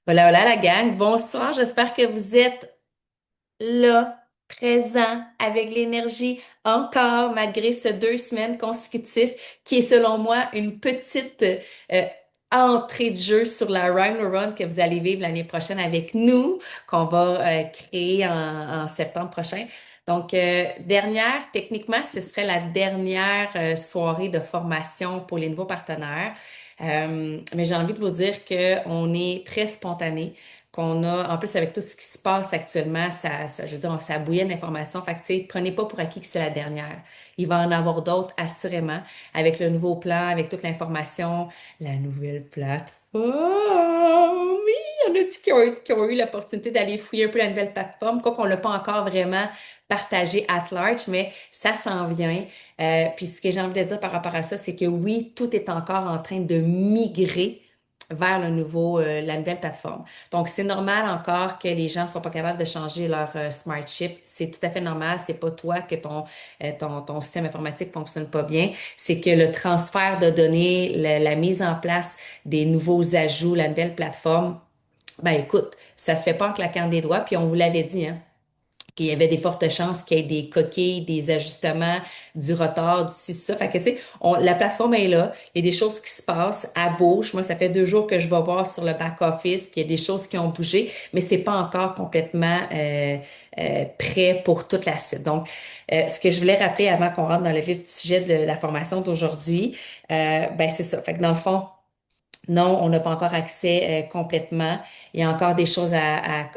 Voilà, voilà la gang. Bonsoir, j'espère que vous êtes là, présent, avec l'énergie encore, malgré ces 2 semaines consécutives, qui est selon moi une petite euh, entrée de jeu sur la Rhino Run que vous allez vivre l'année prochaine avec nous, qu'on va créer en septembre prochain. Donc, dernière, techniquement, ce serait la dernière soirée de formation pour les nouveaux partenaires. Mais j'ai envie de vous dire qu'on est très spontané, qu'on a, en plus avec tout ce qui se passe actuellement, je veux dire, ça bouillonne d'informations. Fait que, tu sais, prenez pas pour acquis que c'est la dernière. Il va en avoir d'autres, assurément, avec le nouveau plan, avec toute l'information, la nouvelle plateforme. Oui, il y en a qui ont eu l'opportunité d'aller fouiller un peu la nouvelle plateforme, quoi qu'on l'a pas encore vraiment partagé at large, mais ça s'en vient. Puis ce que j'ai envie de dire par rapport à ça, c'est que oui, tout est encore en train de migrer vers la nouvelle plateforme. Donc, c'est normal encore que les gens ne sont pas capables de changer leur smart chip. C'est tout à fait normal. C'est pas toi que ton système informatique fonctionne pas bien. C'est que le transfert de données, la mise en place des nouveaux ajouts, la nouvelle plateforme, ben écoute, ça se fait pas en claquant des doigts. Puis on vous l'avait dit, hein, qu'il y avait des fortes chances qu'il y ait des coquilles, des ajustements, du retard, du ci, ça. Fait que, tu sais, la plateforme est là. Il y a des choses qui se passent. À bouge. Moi, ça fait 2 jours que je vais voir sur le back-office, puis il y a des choses qui ont bougé, mais c'est pas encore complètement prêt pour toute la suite. Donc, ce que je voulais rappeler avant qu'on rentre dans le vif du sujet de la formation d'aujourd'hui, ben c'est ça. Fait que dans le fond, non, on n'a pas encore accès complètement. Il y a encore des choses à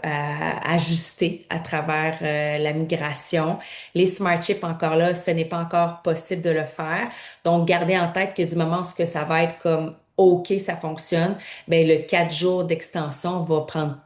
ajuster à travers la migration. Les smart chips, encore là, ce n'est pas encore possible de le faire. Donc, gardez en tête que du moment où ce que ça va être comme OK, ça fonctionne, ben le 4 jours d'extension va prendre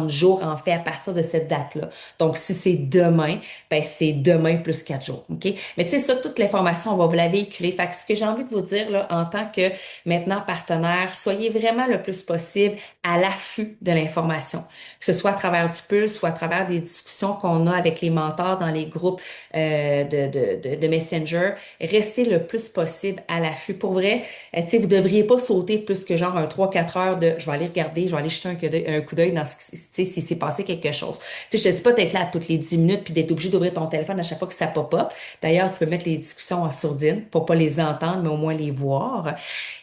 jour en fait à partir de cette date-là. Donc, si c'est demain, ben c'est demain plus 4 jours. OK? Mais tu sais, ça, toute l'information, on va vous la véhiculer. Fait que ce que j'ai envie de vous dire là, en tant que maintenant partenaire, soyez vraiment le plus possible à l'affût de l'information, que ce soit à travers du Pulse, soit à travers des discussions qu'on a avec les mentors dans les groupes de Messenger. Restez le plus possible à l'affût. Pour vrai, tu sais, vous devriez pas sauter plus que genre un 3-4 heures de je vais aller regarder, je vais aller jeter un coup d'œil dans tu sais, si c'est passé quelque chose. Tu sais, je te dis pas d'être là à toutes les 10 minutes puis d'être obligé d'ouvrir ton téléphone à chaque fois que ça pop-up. D'ailleurs, tu peux mettre les discussions en sourdine pour pas les entendre, mais au moins les voir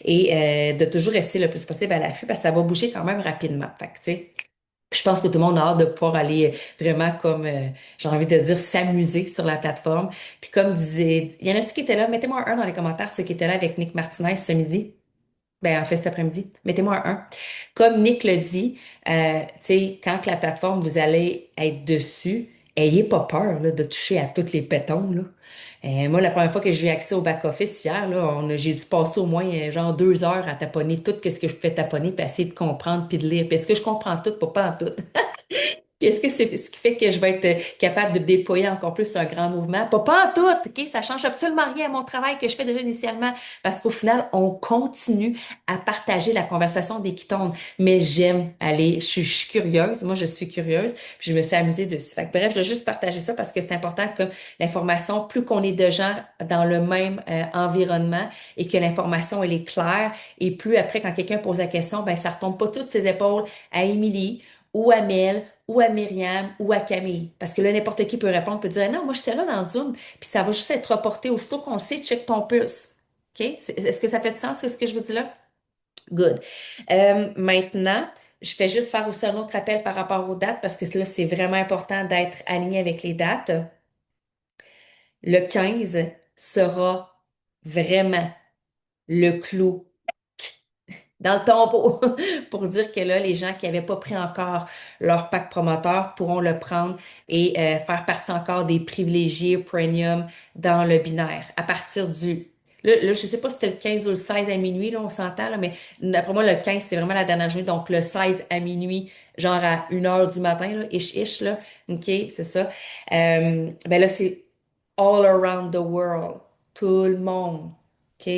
et de toujours rester le plus possible à l'affût parce que ça va bouger quand même rapidement. Fait que, tu sais, je pense que tout le monde a hâte de pouvoir aller vraiment comme, j'ai envie de dire, s'amuser sur la plateforme. Puis comme disait, il y en a-tu qui étaient là? Mettez-moi un dans les commentaires, ceux qui étaient là avec Nick Martinez ce midi. Ben, en fait, cet après-midi. Mettez-moi un. Comme Nick le dit, tu sais, quand que la plateforme, vous allez être dessus, ayez pas peur là, de toucher à toutes les pétons, là. Moi, la première fois que j'ai eu accès au back-office hier, là, j'ai dû passer au moins genre 2 heures à taponner tout ce que je pouvais taponner, puis essayer de comprendre, puis de lire. Puis est-ce que je comprends tout, pas en tout? Puis est-ce que c'est ce qui fait que je vais être capable de déployer encore plus un grand mouvement? Pas en tout, OK? Ça change absolument rien à mon travail que je fais déjà initialement parce qu'au final, on continue à partager la conversation des Ketones. Mais j'aime aller, je suis curieuse. Moi, je suis curieuse, puis je me suis amusée dessus. Fait que bref, je vais juste partager ça parce que c'est important que l'information, plus qu'on est de gens dans le même environnement et que l'information, elle est claire, et plus après, quand quelqu'un pose la question, ben ça retombe pas toutes ses épaules à Émilie ou à Mel, ou à Myriam, ou à Camille. Parce que là, n'importe qui peut répondre, peut dire, non, moi, j'étais là dans Zoom, puis ça va juste être reporté aussitôt qu'on le sait, check ton pulse. OK? Est-ce que ça fait du sens, ce que je vous dis là? Good. Maintenant, je vais juste faire aussi un autre appel par rapport aux dates, parce que là, c'est vraiment important d'être aligné avec les dates. Le 15 sera vraiment le clou dans le tombeau pour dire que là, les gens qui n'avaient pas pris encore leur pack promoteur pourront le prendre et faire partie encore des privilégiés premium dans le binaire. À partir du... Là, je sais pas si c'était le 15 ou le 16 à minuit, là, on s'entend, là, mais d'après moi, le 15, c'est vraiment la dernière journée. Donc, le 16 à minuit, genre à 1 heure du matin, là, ish, là. OK, c'est ça. Ben là, c'est all around the world. Tout le monde. OK?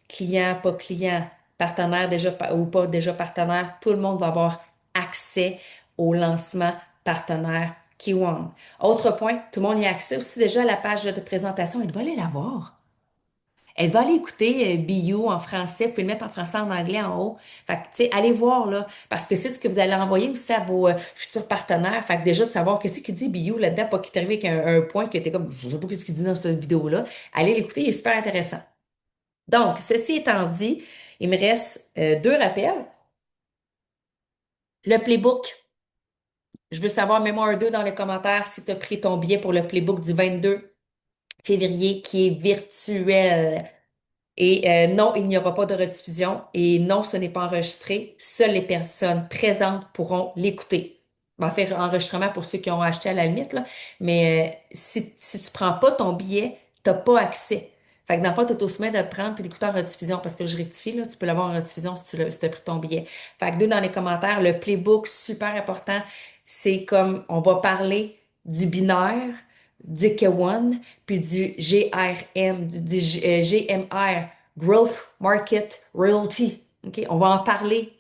Client, pas client, partenaire déjà ou pas déjà partenaire, tout le monde va avoir accès au lancement partenaire Kiwan. Autre point, tout le monde y a accès aussi déjà à la page de présentation. Il doit aller la voir. Elle va aller écouter Be You en français, vous pouvez le mettre en français, en anglais en haut. Fait que, tu sais, allez voir, là, parce que c'est ce que vous allez envoyer aussi à vos futurs partenaires. Fait que déjà, de savoir qu'est-ce qu'il dit Be You là-dedans, pas qu'il t'arrive avec un point qui était comme, je sais pas ce qu'il dit dans cette vidéo-là. Allez l'écouter, il est super intéressant. Donc, ceci étant dit, il me reste deux rappels. Le playbook. Je veux savoir, mets-moi un 2 dans les commentaires si tu as pris ton billet pour le playbook du 22 février qui est virtuel. Et non, il n'y aura pas de rediffusion. Et non, ce n'est pas enregistré. Seules les personnes présentes pourront l'écouter. On va faire enregistrement pour ceux qui ont acheté à la limite, là. Mais si tu prends pas ton billet, t'as pas accès. Fait que dans le fond, t'es au sommet de le prendre puis l'écouter en rediffusion parce que je rectifie, là, tu peux l'avoir en rediffusion si t'as pris ton billet. Fait que deux dans les commentaires, le playbook, super important. C'est comme, on va parler du binaire, du K1, puis du GRM, du GMR, Growth Market Royalty. OK? On va en parler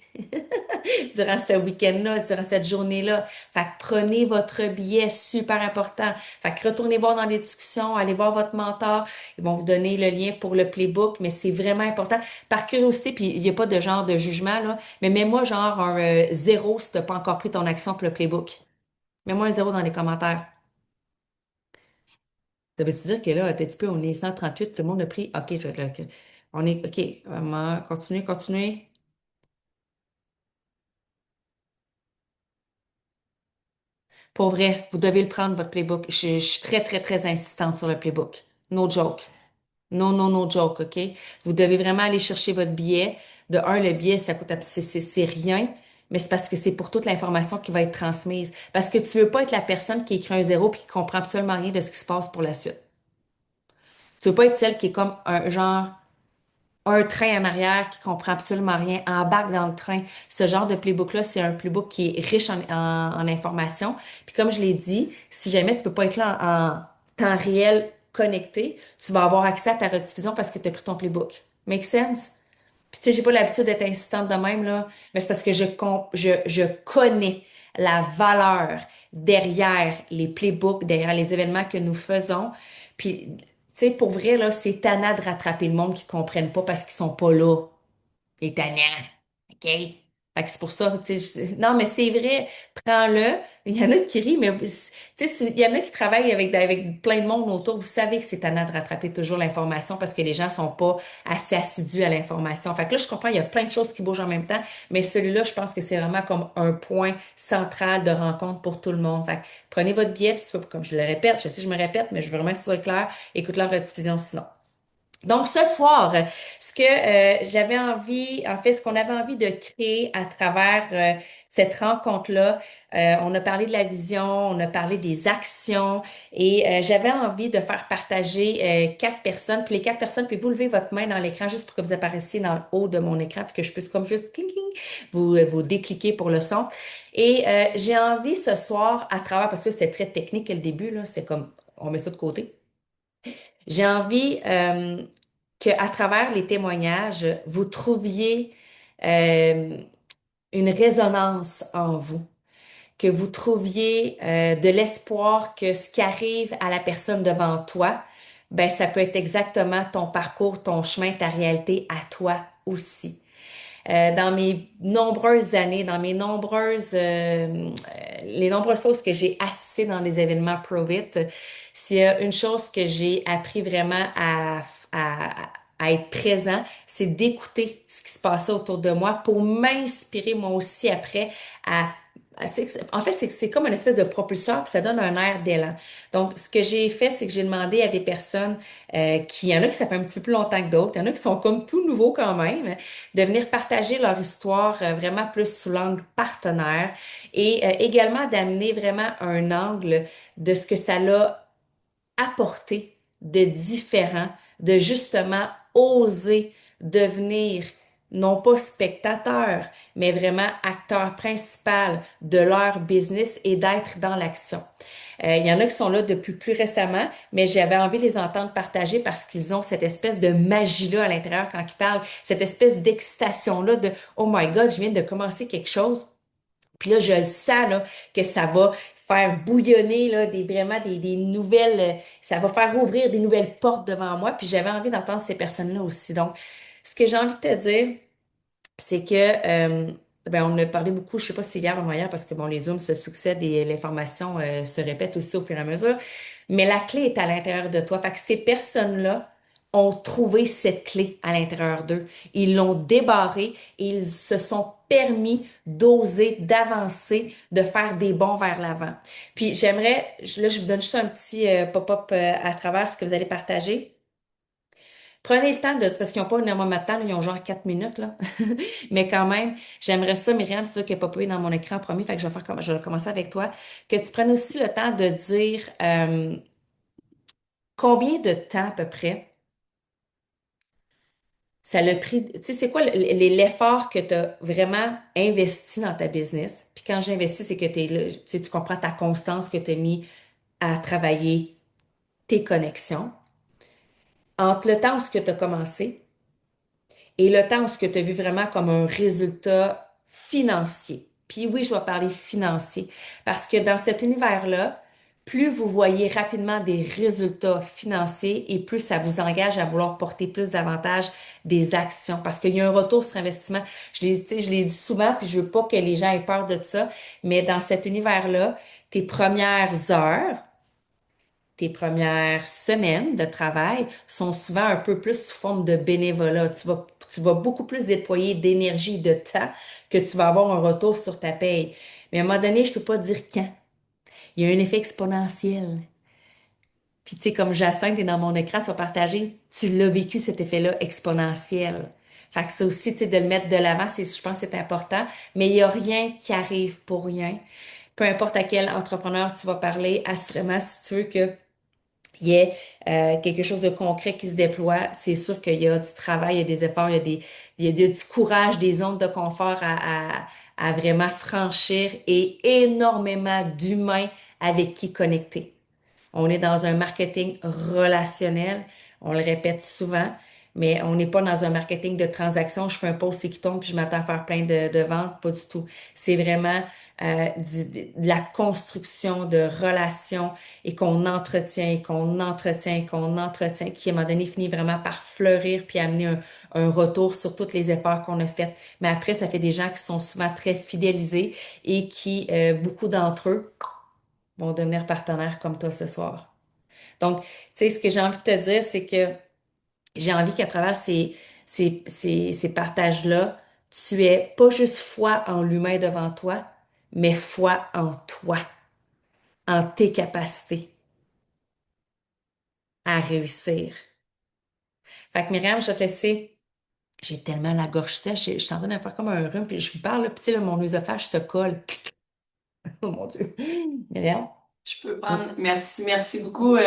durant ce week-end-là, durant cette journée-là. Fait que prenez votre billet, super important. Fait que retournez voir dans les discussions, allez voir votre mentor. Ils vont vous donner le lien pour le playbook, mais c'est vraiment important. Par curiosité, puis il n'y a pas de genre de jugement, là, mais mets-moi genre un zéro si tu n'as pas encore pris ton action pour le playbook. Mets-moi un zéro dans les commentaires. Ça veut dire que là, t'as dit peu, on est 138, tout le monde a pris. OK, on est. OK, vraiment, continuez, continuez. Pour vrai, vous devez le prendre, votre playbook. Je suis très, très, très insistante sur le playbook. No joke. Non, non, no joke, OK? Vous devez vraiment aller chercher votre billet. De un, le billet, ça coûte, c'est rien, mais c'est parce que c'est pour toute l'information qui va être transmise. Parce que tu veux pas être la personne qui écrit un zéro puis qui comprend absolument rien de ce qui se passe pour la suite. Tu veux pas être celle qui est comme un genre un train en arrière qui comprend absolument rien, embarque dans le train. Ce genre de playbook-là, c'est un playbook qui est riche en informations. Puis comme je l'ai dit, si jamais tu peux pas être là en temps réel connecté, tu vas avoir accès à ta rediffusion parce que tu as pris ton playbook. Make sense? Puis tu sais, j'ai pas l'habitude d'être insistante de même, là, mais c'est parce que je connais la valeur derrière les playbooks, derrière les événements que nous faisons. Puis, tu sais, pour vrai, là, c'est tannant de rattraper le monde qui comprennent pas parce qu'ils sont pas là. C'est tannant. OK? Fait que c'est pour ça, tu sais, non, mais c'est vrai, prends-le. Il y en a qui rient, mais tu sais, il y en a qui travaillent avec plein de monde autour. Vous savez que c'est tannant de rattraper toujours l'information parce que les gens sont pas assez assidus à l'information. Fait que là, je comprends, il y a plein de choses qui bougent en même temps, mais celui-là, je pense que c'est vraiment comme un point central de rencontre pour tout le monde. Fait que prenez votre billet, puis comme je le répète, je sais que je me répète, mais je veux vraiment que ce soit clair, écoute la rediffusion sinon. Donc, ce soir, ce que j'avais envie, en fait, ce qu'on avait envie de créer à travers cette rencontre-là, on a parlé de la vision, on a parlé des actions et j'avais envie de faire partager quatre personnes. Puis les quatre personnes, puis vous levez votre main dans l'écran juste pour que vous apparaissiez dans le haut de mon écran, puis que je puisse comme juste cling, cling, vous décliquer pour le son. Et j'ai envie ce soir, à travers, parce que c'était très technique le début, là, c'est comme, on met ça de côté. J'ai envie que à travers les témoignages, vous trouviez euh, une résonance en vous, que vous trouviez de l'espoir que ce qui arrive à la personne devant toi, ben ça peut être exactement ton parcours, ton chemin, ta réalité à toi aussi. Dans mes nombreuses années, dans mes les nombreuses choses que j'ai assistées dans les événements Provit, s'il y a une chose que j'ai appris vraiment à être présent, c'est d'écouter ce qui se passait autour de moi pour m'inspirer moi aussi après à en fait, c'est comme une espèce de propulseur, puis ça donne un air d'élan. Donc, ce que j'ai fait, c'est que j'ai demandé à des personnes il y en a qui ça fait un petit peu plus longtemps que d'autres, il y en a qui sont comme tout nouveaux quand même, de venir partager leur histoire vraiment plus sous l'angle partenaire et également d'amener vraiment un angle de ce que ça l'a apporté de différent, de justement oser devenir non pas spectateur, mais vraiment acteur principal de leur business et d'être dans l'action. Il y en a qui sont là depuis plus récemment, mais j'avais envie de les entendre partager parce qu'ils ont cette espèce de magie-là à l'intérieur quand ils parlent, cette espèce d'excitation-là de Oh my God, je viens de commencer quelque chose. Puis là, je le sens là, que ça va faire bouillonner là, des nouvelles, ça va faire ouvrir des nouvelles portes devant moi, puis j'avais envie d'entendre ces personnes-là aussi. Donc, ce que j'ai envie de te dire, c'est que, ben, on a parlé beaucoup, je sais pas si hier ou hier, parce que bon, les Zooms se succèdent et l'information se répète aussi au fur et à mesure, mais la clé est à l'intérieur de toi. Fait que ces personnes-là ont trouvé cette clé à l'intérieur d'eux. Ils l'ont débarrée et ils se sont permis d'oser, d'avancer, de faire des bonds vers l'avant. Puis j'aimerais, là, je vous donne juste un petit pop-up à travers ce que vous allez partager. Prenez le temps de, parce qu'ils n'ont pas énormément de temps, là, ils ont genre 4 minutes, là. Mais quand même, j'aimerais ça, Myriam, c'est sûr qu'elle n'est pas dans mon écran en premier, fait que je vais commencer avec toi, que tu prennes aussi le temps de dire combien de temps à peu près ça l'a pris, tu sais, c'est quoi l'effort que tu as vraiment investi dans ta business? Puis quand j'investis, c'est que tu sais, tu comprends ta constance que tu as mis à travailler tes connexions. Entre le temps où ce que tu as commencé, et le temps où ce que tu as vu vraiment comme un résultat financier. Puis oui, je vais parler financier parce que dans cet univers-là, plus vous voyez rapidement des résultats financiers et plus ça vous engage à vouloir porter plus davantage des actions parce qu'il y a un retour sur investissement. Tu sais, je l'ai dit souvent, puis je veux pas que les gens aient peur de ça, mais dans cet univers-là, tes premières heures, tes premières semaines de travail sont souvent un peu plus sous forme de bénévolat. Tu vas beaucoup plus déployer d'énergie et de temps que tu vas avoir un retour sur ta paye. Mais à un moment donné, je peux pas dire quand. Il y a un effet exponentiel. Puis tu sais, comme Jacinthe est dans mon écran, tu vas partager, tu l'as vécu cet effet-là exponentiel. Fait que ça aussi, tu sais, de le mettre de l'avant, je pense que c'est important. Mais il y a rien qui arrive pour rien. Peu importe à quel entrepreneur tu vas parler, assurément, si tu veux que il y ait quelque chose de concret qui se déploie, c'est sûr qu'il y a du travail, il y a des efforts, il y a du courage, des zones de confort à vraiment franchir et énormément d'humains avec qui connecter. On est dans un marketing relationnel, on le répète souvent, mais on n'est pas dans un marketing de transaction. Je fais un post qui tombe puis je m'attends à faire plein de ventes, pas du tout. C'est vraiment de la construction de relations et qu'on entretient, et qu'on entretient, et qu'on entretient, qui à un moment donné finit vraiment par fleurir puis amener un retour sur tous les efforts qu'on a faits. Mais après, ça fait des gens qui sont souvent très fidélisés et qui, beaucoup d'entre eux, vont devenir partenaires comme toi ce soir. Donc, tu sais, ce que j'ai envie de te dire, c'est que j'ai envie qu'à travers ces partages-là, tu aies pas juste foi en l'humain devant toi, mais foi en toi, en tes capacités à réussir. Fait que Myriam, je vais te laisser. J'ai tellement la gorge sèche, je suis en train de faire comme un rhume, puis je vous parle, là, puis tu sais, là, mon œsophage se colle. Oh mon Dieu. Myriam? Je peux prendre. Merci beaucoup,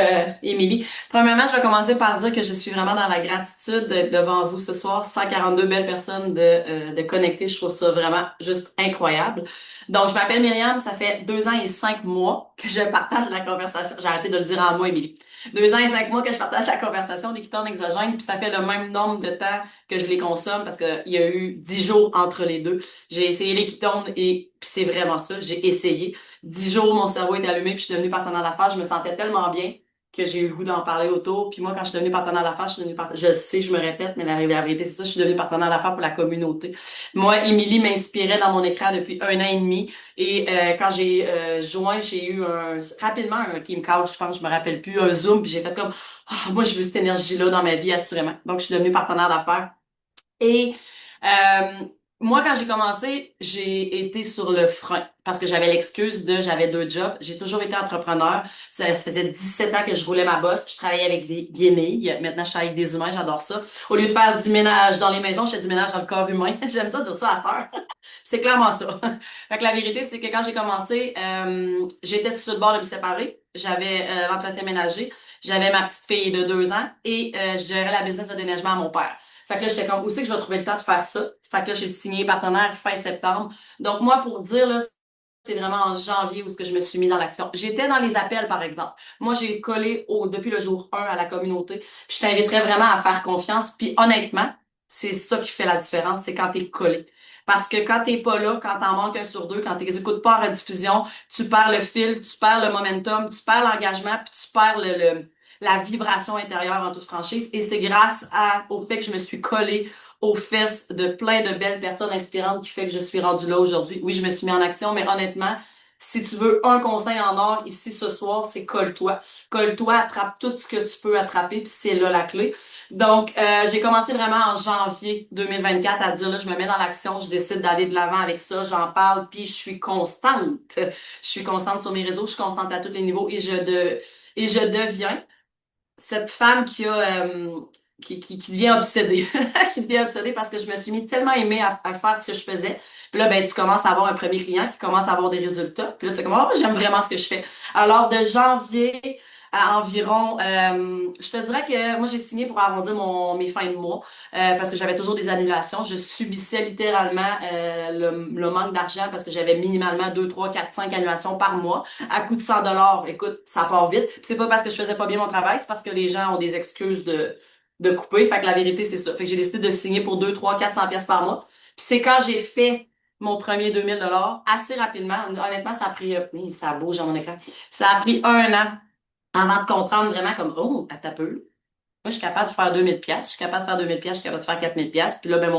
Émilie. Premièrement, je vais commencer par dire que je suis vraiment dans la gratitude d'être devant vous ce soir. 142 belles personnes de connecter. Je trouve ça vraiment juste incroyable. Donc, je m'appelle Myriam. Ça fait 2 ans et 5 mois que je partage la conversation. J'ai arrêté de le dire en mots, Émilie. 2 ans et 5 mois que je partage la conversation des ketones exogènes. Puis ça fait le même nombre de temps que je les consomme parce qu'il y a eu 10 jours entre les deux. J'ai essayé les ketones et puis c'est vraiment ça. J'ai essayé. 10 jours, mon cerveau était allumé, puis je suis devenue partenaire d'affaires. Je me sentais tellement bien que j'ai eu le goût d'en parler autour. Puis moi, quand je suis devenue partenaire d'affaires, je suis devenue je le sais, je me répète, mais la vérité, c'est ça, je suis devenue partenaire d'affaires pour la communauté. Moi, Émilie m'inspirait dans mon écran depuis 1 an et demi. Et quand j'ai joint, j'ai eu rapidement un team call, je pense, je me rappelle plus, un Zoom, puis j'ai fait comme, ah, moi, je veux cette énergie-là dans ma vie, assurément. Donc, je suis devenue partenaire d'affaires. Et moi, quand j'ai commencé, j'ai été sur le frein parce que j'avais l'excuse de j'avais 2 jobs. J'ai toujours été entrepreneur. Ça faisait 17 ans que je roulais ma bosse. Je travaillais avec des guenilles. Maintenant, je travaille avec des humains. J'adore ça. Au lieu de faire du ménage dans les maisons, je fais du ménage dans le corps humain. J'aime ça dire ça à cette heure. C'est clairement ça. Fait que la vérité, c'est que quand j'ai commencé, j'étais sur le bord de me séparer. J'avais l'entretien ménager. J'avais ma petite fille de 2 ans et je gérais la business de déneigement à mon père. Fait que là, j'étais comme, où c'est que je vais trouver le temps de faire ça? Fait que là, j'ai signé partenaire fin septembre. Donc, moi, pour dire, là, c'est vraiment en janvier où ce que je me suis mis dans l'action. J'étais dans les appels, par exemple. Moi, j'ai collé depuis le jour 1 à la communauté. Puis je t'inviterais vraiment à faire confiance. Puis honnêtement, c'est ça qui fait la différence, c'est quand t'es collé. Parce que quand t'es pas là, quand t'en manques un sur deux, quand t'écoutes pas en rediffusion, tu perds le fil, tu perds le momentum, tu perds l'engagement, puis tu perds la vibration intérieure en toute franchise. Et c'est grâce au fait que je me suis collée aux fesses de plein de belles personnes inspirantes qui fait que je suis rendue là aujourd'hui. Oui, je me suis mis en action, mais honnêtement, si tu veux un conseil en or ici ce soir, c'est colle-toi. Colle-toi, attrape tout ce que tu peux attraper, puis c'est là la clé. Donc, j'ai commencé vraiment en janvier 2024 à dire, là, je me mets dans l'action, je décide d'aller de l'avant avec ça, j'en parle, puis je suis constante. Je suis constante sur mes réseaux, je suis constante à tous les niveaux et je deviens cette femme qui devient obsédée, qui devient obsédée parce que je me suis mis tellement aimée à faire ce que je faisais. Puis là, ben, tu commences à avoir un premier client qui commence à avoir des résultats. Puis là, tu es comme, oh, j'aime vraiment ce que je fais. Alors, de janvier à environ, je te dirais que moi, j'ai signé pour arrondir mes fins de mois parce que j'avais toujours des annulations. Je subissais littéralement le manque d'argent parce que j'avais minimalement 2 3 4 5 annulations par mois à coût de 100 dollars. Écoute, ça part vite. Puis c'est pas parce que je faisais pas bien mon travail, c'est parce que les gens ont des excuses de couper. Fait que la vérité, c'est ça. Fait que j'ai décidé de signer pour 2 3 400 pièces par mois. Puis c'est quand j'ai fait mon premier 2000 dollars assez rapidement. Honnêtement, ça a pris, ça bouge dans mon écran. Ça a pris un an avant de comprendre vraiment comme, oh, à ta peu. Moi, je suis capable de faire 2000 pièces, je suis capable de faire 2000 pièces, je suis capable de faire 4000 pièces. Puis là, ben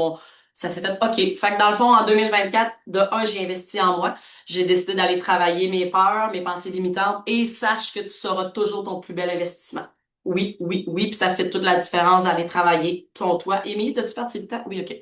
ça s'est fait OK. Fait que dans le fond, en 2024, de un, j'ai investi en moi. J'ai décidé d'aller travailler mes peurs, mes pensées limitantes et sache que tu seras toujours ton plus bel investissement. Oui, oui, oui, puis ça fait toute la différence d'aller travailler ton toi. Émilie, t'as-tu parti le temps? Oui, OK.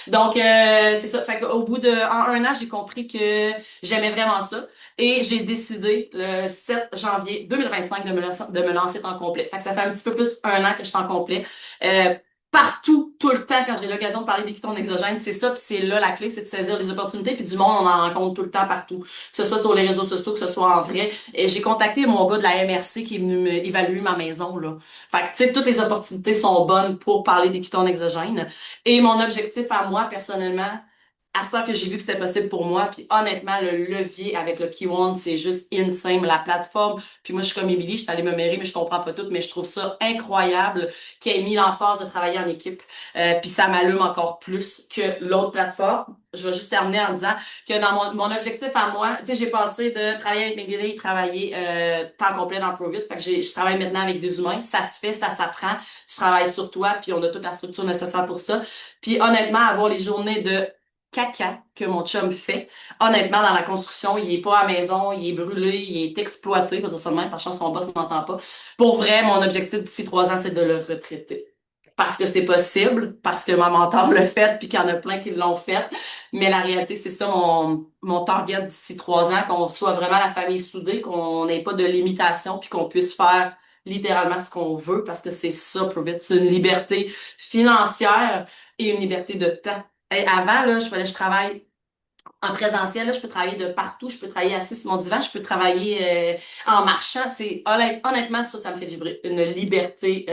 Donc, c'est ça. Fait qu'au bout en un an, j'ai compris que j'aimais vraiment ça. Et j'ai décidé le 7 janvier 2025 de me lancer en complet. Fait que ça fait un petit peu plus un an que je suis en complet. Euh, Partout, tout le temps, quand j'ai l'occasion de parler des kétones exogènes, c'est ça, puis c'est là la clé, c'est de saisir les opportunités, puis du monde, on en rencontre tout le temps partout. Que ce soit sur les réseaux sociaux, que ce soit en vrai. Et j'ai contacté mon gars de la MRC qui est venu me évaluer ma maison, là. Fait que, tu sais, toutes les opportunités sont bonnes pour parler des kétones exogènes. Et mon objectif à moi, personnellement, à ce temps que j'ai vu que c'était possible pour moi, puis honnêtement, le levier avec le Key One, c'est juste insane, la plateforme. Puis moi, je suis comme Émilie, je suis allée me mêler, mais je comprends pas tout, mais je trouve ça incroyable qu'il ait mis l'emphase de travailler en équipe. Puis ça m'allume encore plus que l'autre plateforme. Je vais juste terminer en disant que dans mon objectif à moi, tu sais, j'ai passé de travailler avec McGill, travailler temps complet dans ProVit. Fait que je travaille maintenant avec des humains. Ça se fait, ça s'apprend. Tu travailles sur toi, puis on a toute la structure nécessaire pour ça. Puis honnêtement, avoir les journées de caca que mon chum fait. Honnêtement, dans la construction, il est pas à la maison, il est brûlé, il est exploité, on va dire ça de même, par chance son boss n'entend pas. Pour vrai, mon objectif d'ici 3 ans, c'est de le retraiter. Parce que c'est possible, parce que ma mentor l'a fait, puis qu'il y en a plein qui l'ont fait. Mais la réalité, c'est ça mon target d'ici 3 ans, qu'on soit vraiment la famille soudée, qu'on n'ait pas de limitation, puis qu'on puisse faire littéralement ce qu'on veut, parce que c'est ça, Prove It. C'est une liberté financière et une liberté de temps. Et avant, là, je travaille en présentiel, là, je peux travailler de partout, je peux travailler assis sur mon divan, je peux travailler en marchant. Honnêtement, ça me fait vibrer. Une liberté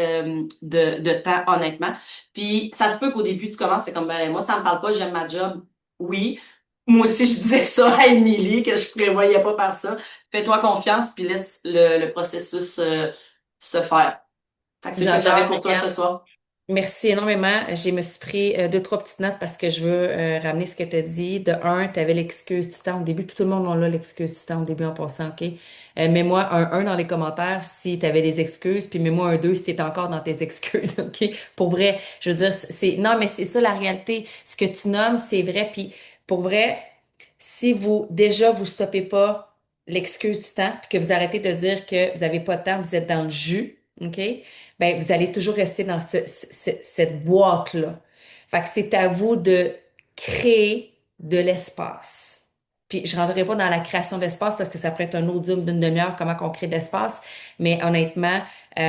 de temps, honnêtement. Puis ça se peut qu'au début, tu commences, c'est comme ben moi, ça me parle pas, j'aime ma job. Oui. Moi aussi, je disais ça à Émilie, que je prévoyais pas faire ça. Fais-toi confiance, puis laisse le processus se faire. Fait que c'est ça que j'avais J'adore, pour toi ce regarde. soir. Merci énormément. Me suis pris deux, trois petites notes parce que je veux ramener ce que tu as dit. De un, tu avais l'excuse du temps au début. Puis tout le monde a l'excuse du temps au début en passant, OK? Mets-moi un dans les commentaires si tu avais des excuses, puis mets-moi un 2 si tu es encore dans tes excuses, OK? Pour vrai, je veux dire, non, mais c'est ça la réalité. Ce que tu nommes, c'est vrai. Puis pour vrai, si déjà, vous stoppez pas l'excuse du temps, puis que vous arrêtez de dire que vous avez pas de temps, vous êtes dans le jus, OK? Ben, vous allez toujours rester dans cette boîte-là. Fait que c'est à vous de créer de l'espace. Puis je ne rentrerai pas dans la création d'espace parce que ça pourrait être un autre Zoom d'une demi-heure, comment on crée de l'espace. Mais honnêtement, tu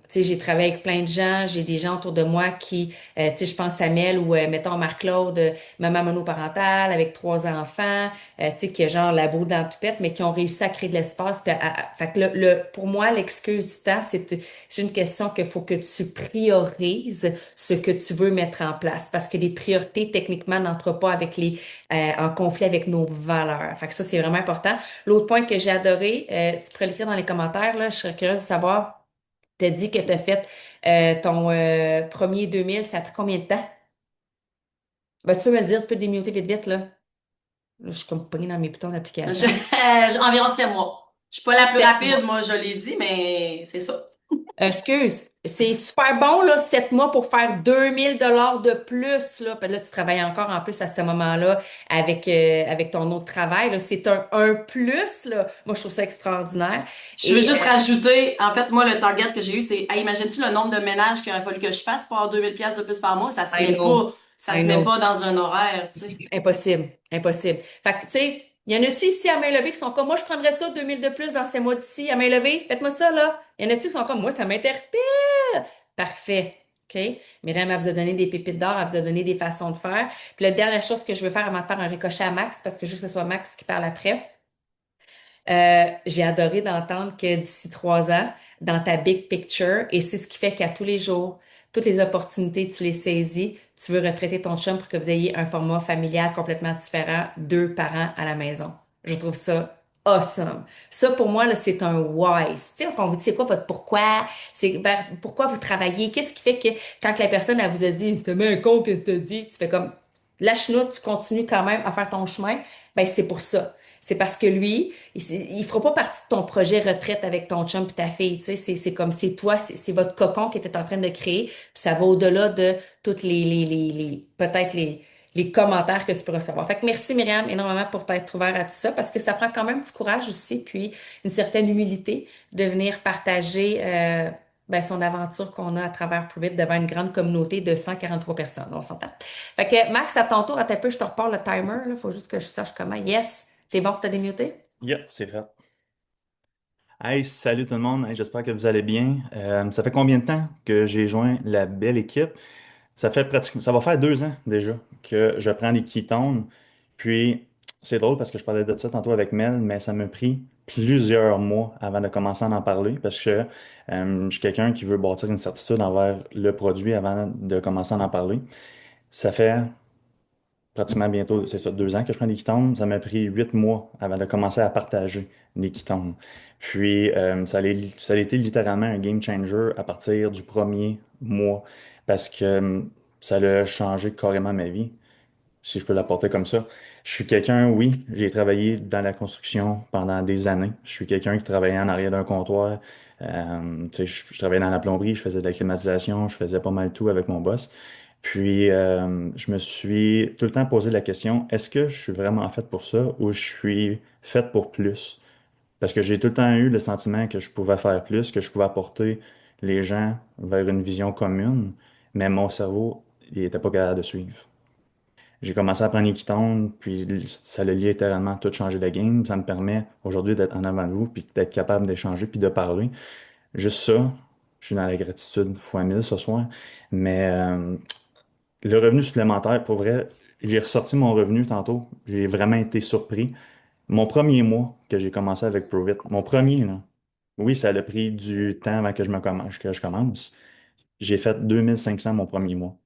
sais, j'ai travaillé avec plein de gens, j'ai des gens autour de moi qui, tu sais, je pense à Mel ou mettons Marc-Claude, maman monoparentale avec 3 enfants, tu sais, qui a genre la boue dans la toupette, mais qui ont réussi à créer de l'espace. Fait que pour moi, l'excuse du temps, c'est une question qu'il faut que tu priorises ce que tu veux mettre en place parce que les priorités, techniquement, n'entrent pas avec en conflit avec nos valeurs. Fait que ça, c'est vraiment important. L'autre point que j'ai adoré, tu pourrais l'écrire dans les commentaires, là, je serais curieuse de savoir, tu as dit que tu as fait ton premier 2000, ça a pris combien de temps? Ben, tu peux me le dire, tu peux démuter vite vite, là. Là, je suis comme pognée dans mes boutons d'application. Environ 7 mois. Je suis pas la plus 7 mois. rapide, moi, je l'ai dit, mais c'est ça. Excuse, c'est super bon, là, 7 mois pour faire 2000 $ de plus, là. Puis là, tu travailles encore en plus à ce moment-là avec ton autre travail, là. C'est un plus, là. Moi, je trouve ça extraordinaire. Je veux Et, juste rajouter, en fait, moi, le target que j'ai eu, c'est, hey, imagines-tu le nombre de ménages qu'il aurait fallu que je fasse pour avoir 2000 pièces de plus par mois? I know, Ça I se met know. pas dans un horaire, tu sais. Impossible, impossible. Fait que, tu sais, il y en a-tu ici à main levée qui sont comme, moi, je prendrais ça 2000 de plus dans ces mois d'ici à main levée? Faites-moi ça, là. Il y en a-tu qui sont comme, moi, ça m'interpelle. Parfait. OK? Myriam, elle vous a donné des pépites d'or, elle vous a donné des façons de faire. Puis la dernière chose que je veux faire avant de faire un ricochet à Max, parce que juste que ce soit Max qui parle après, j'ai adoré d'entendre que d'ici 3 ans, dans ta big picture, et c'est ce qui fait qu'à tous les jours, toutes les opportunités, tu les saisis, tu veux retraiter ton chum pour que vous ayez un format familial complètement différent, 2 parents à la maison. Je trouve ça awesome. Ça, pour moi, là, c'est un why. Tu sais, quand on vous dit c'est quoi votre pourquoi, c'est pourquoi vous travaillez, qu'est-ce qui fait que quand la personne, elle vous a dit, c'était bien con, qu'est-ce que tu dit, tu fais comme, lâche-nous, tu continues quand même à faire ton chemin, ben c'est pour ça. C'est parce que lui, il fera pas partie de ton projet retraite avec ton chum et ta fille, tu sais, c'est comme c'est toi, c'est votre cocon qui était en train de créer, puis ça va au-delà de toutes peut-être les commentaires que tu peux recevoir. Fait que merci Myriam énormément pour t'être ouvert à tout ça, parce que ça prend quand même du courage aussi, puis une certaine humilité de venir partager ben, son aventure qu'on a à travers Pruvit devant une grande communauté de 143 personnes, on s'entend. Fait que Max, à ton tour, à ta peu, je te repars le timer, il faut juste que je sache comment. Yes, t'es bon pour te démuter? Yeah, c'est fait. Hey, salut tout le monde. Hey, j'espère que vous allez bien. Ça fait combien de temps que j'ai joint la belle équipe? Ça fait pratiquement, ça va faire 2 ans déjà que je prends les ketones. Puis, c'est drôle parce que je parlais de ça tantôt avec Mel, mais ça m'a pris plusieurs mois avant de commencer à en parler parce que je suis quelqu'un qui veut bâtir une certitude envers le produit avant de commencer à en parler. Ça fait pratiquement bientôt, c'est ça, 2 ans que je prends des ketones. Ça m'a pris 8 mois avant de commencer à partager les ketones. Puis, ça a été littéralement un game changer à partir du premier mois parce que ça a changé carrément ma vie, si je peux l'apporter comme ça. Je suis quelqu'un, oui, j'ai travaillé dans la construction pendant des années. Je suis quelqu'un qui travaillait en arrière d'un comptoir. Tu sais, je travaillais dans la plomberie, je faisais de la climatisation, je faisais pas mal tout avec mon boss. Puis, je me suis tout le temps posé la question, est-ce que je suis vraiment fait pour ça ou je suis fait pour plus? Parce que j'ai tout le temps eu le sentiment que je pouvais faire plus, que je pouvais apporter les gens vers une vision commune, mais mon cerveau, il était pas capable de suivre. J'ai commencé à prendre les ketones, puis ça a littéralement tout changé la game. Ça me permet aujourd'hui d'être en avant de vous, puis d'être capable d'échanger, puis de parler. Juste ça, je suis dans la gratitude fois 1000 ce soir. Mais le revenu supplémentaire, pour vrai, j'ai ressorti mon revenu tantôt. J'ai vraiment été surpris. Mon premier mois que j'ai commencé avec Provit, mon premier, là, oui, ça a pris du temps avant que je commence. J'ai fait 2500 mon premier mois.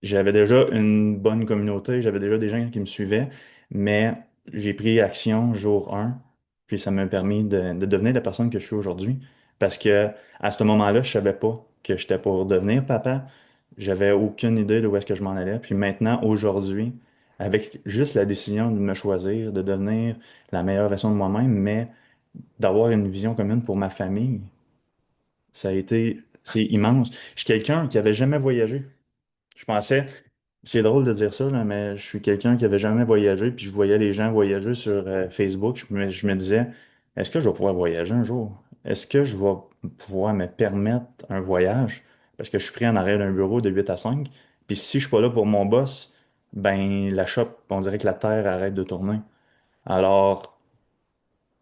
J'avais déjà une bonne communauté, j'avais déjà des gens qui me suivaient, mais j'ai pris action jour 1, puis ça m'a permis de devenir la personne que je suis aujourd'hui. Parce que à ce moment-là, je savais pas que j'étais pour devenir papa. J'avais aucune idée de où est-ce que je m'en allais. Puis maintenant, aujourd'hui, avec juste la décision de me choisir, de devenir la meilleure version de moi-même, mais d'avoir une vision commune pour ma famille, c'est immense. Je suis quelqu'un qui avait jamais voyagé. Je pensais, c'est drôle de dire ça, là, mais je suis quelqu'un qui avait jamais voyagé, puis je voyais les gens voyager sur Facebook. Je me disais, est-ce que je vais pouvoir voyager un jour? Est-ce que je vais pouvoir me permettre un voyage? Parce que je suis pris en arrêt d'un bureau de 8 à 5. Puis si je suis pas là pour mon boss, ben la shop, on dirait que la terre arrête de tourner. Alors,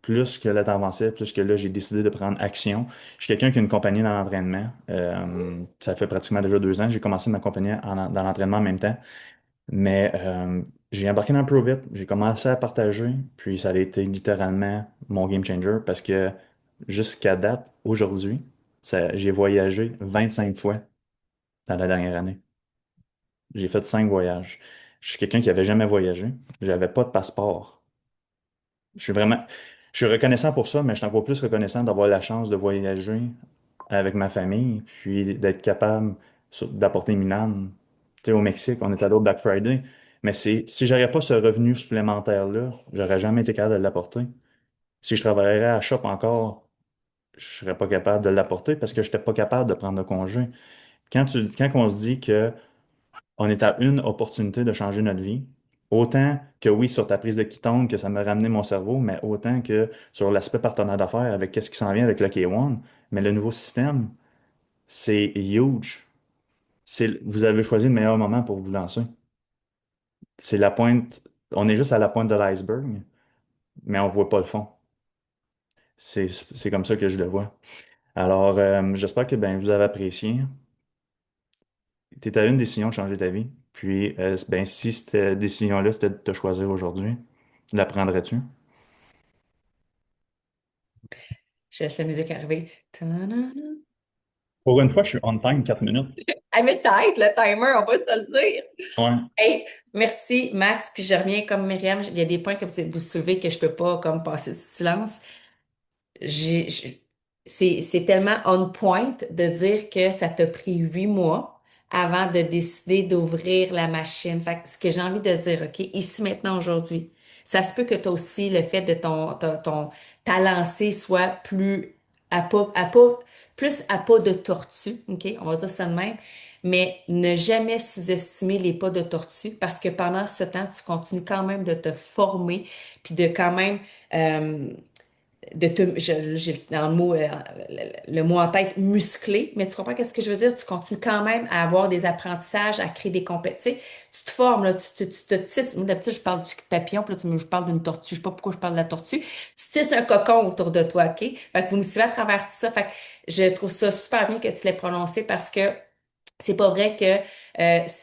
plus que le temps avançait, plus que là, j'ai décidé de prendre action. Je suis quelqu'un qui a une compagnie dans l'entraînement. Ça fait pratiquement déjà 2 ans. J'ai commencé ma compagnie dans l'entraînement en même temps. Mais j'ai embarqué dans ProVit, j'ai commencé à partager, puis ça a été littéralement mon game changer parce que jusqu'à date, aujourd'hui, j'ai voyagé 25 fois dans la dernière année. J'ai fait 5 voyages. Je suis quelqu'un qui avait jamais voyagé. J'avais pas de passeport. Je suis vraiment, je suis reconnaissant pour ça, mais je suis encore plus reconnaissant d'avoir la chance de voyager avec ma famille, puis d'être capable d'apporter Milan. Tu sais, au Mexique, on est allé au Black Friday. Mais si j'aurais pas ce revenu supplémentaire-là, j'aurais jamais été capable de l'apporter. Si je travaillerais à Shop encore, je serais pas capable de l'apporter parce que je n'étais pas capable de prendre de congé. Quand on se dit que on est à une opportunité de changer notre vie, autant que oui, sur ta prise de ketone, que ça m'a ramené mon cerveau, mais autant que sur l'aspect partenaire d'affaires avec qu'est-ce qui s'en vient avec le K1, mais le nouveau système, c'est huge. Vous avez choisi le meilleur moment pour vous lancer. C'est la pointe, on est juste à la pointe de l'iceberg, mais on voit pas le fond. C'est comme ça que je le vois. Alors, j'espère que ben, vous avez apprécié. Tu étais à une décision de changer ta vie. Puis, ben, si cette décision-là, c'était de te choisir aujourd'hui, la prendrais-tu? Je laisse la musique arriver. Ta-na-na. Pour une fois, je suis on time 4 minutes. Ah, mais ça aide le timer, on va se le dire. Ouais. Hey, merci Max, puis je reviens comme Myriam, il y a des points que vous soulevez que je peux pas comme passer sous silence. j'ai, j'ai- c'est tellement on point de dire que ça t'a pris 8 mois avant de décider d'ouvrir la machine. Fait que ce que j'ai envie de dire, OK, ici, maintenant, aujourd'hui, ça se peut que toi aussi, le fait de ta lancée soit plus plus à pas de tortue, OK? On va dire ça de même. Mais ne jamais sous-estimer les pas de tortue parce que pendant ce temps, tu continues quand même de te former puis de quand même euh, j'ai dans le mot en tête musclé, mais tu comprends qu'est-ce que je veux dire? Tu continues quand même à avoir des apprentissages, à créer des compétences. Tu te formes, là, tu te tisses. Moi, d'habitude, je parle du papillon, puis là, je parle d'une tortue. Je sais pas pourquoi je parle de la tortue. Tu tisses un cocon autour de toi, OK? Fait que vous me suivez à travers tout ça. Fait que je trouve ça super bien que tu l'aies prononcé parce que c'est pas vrai que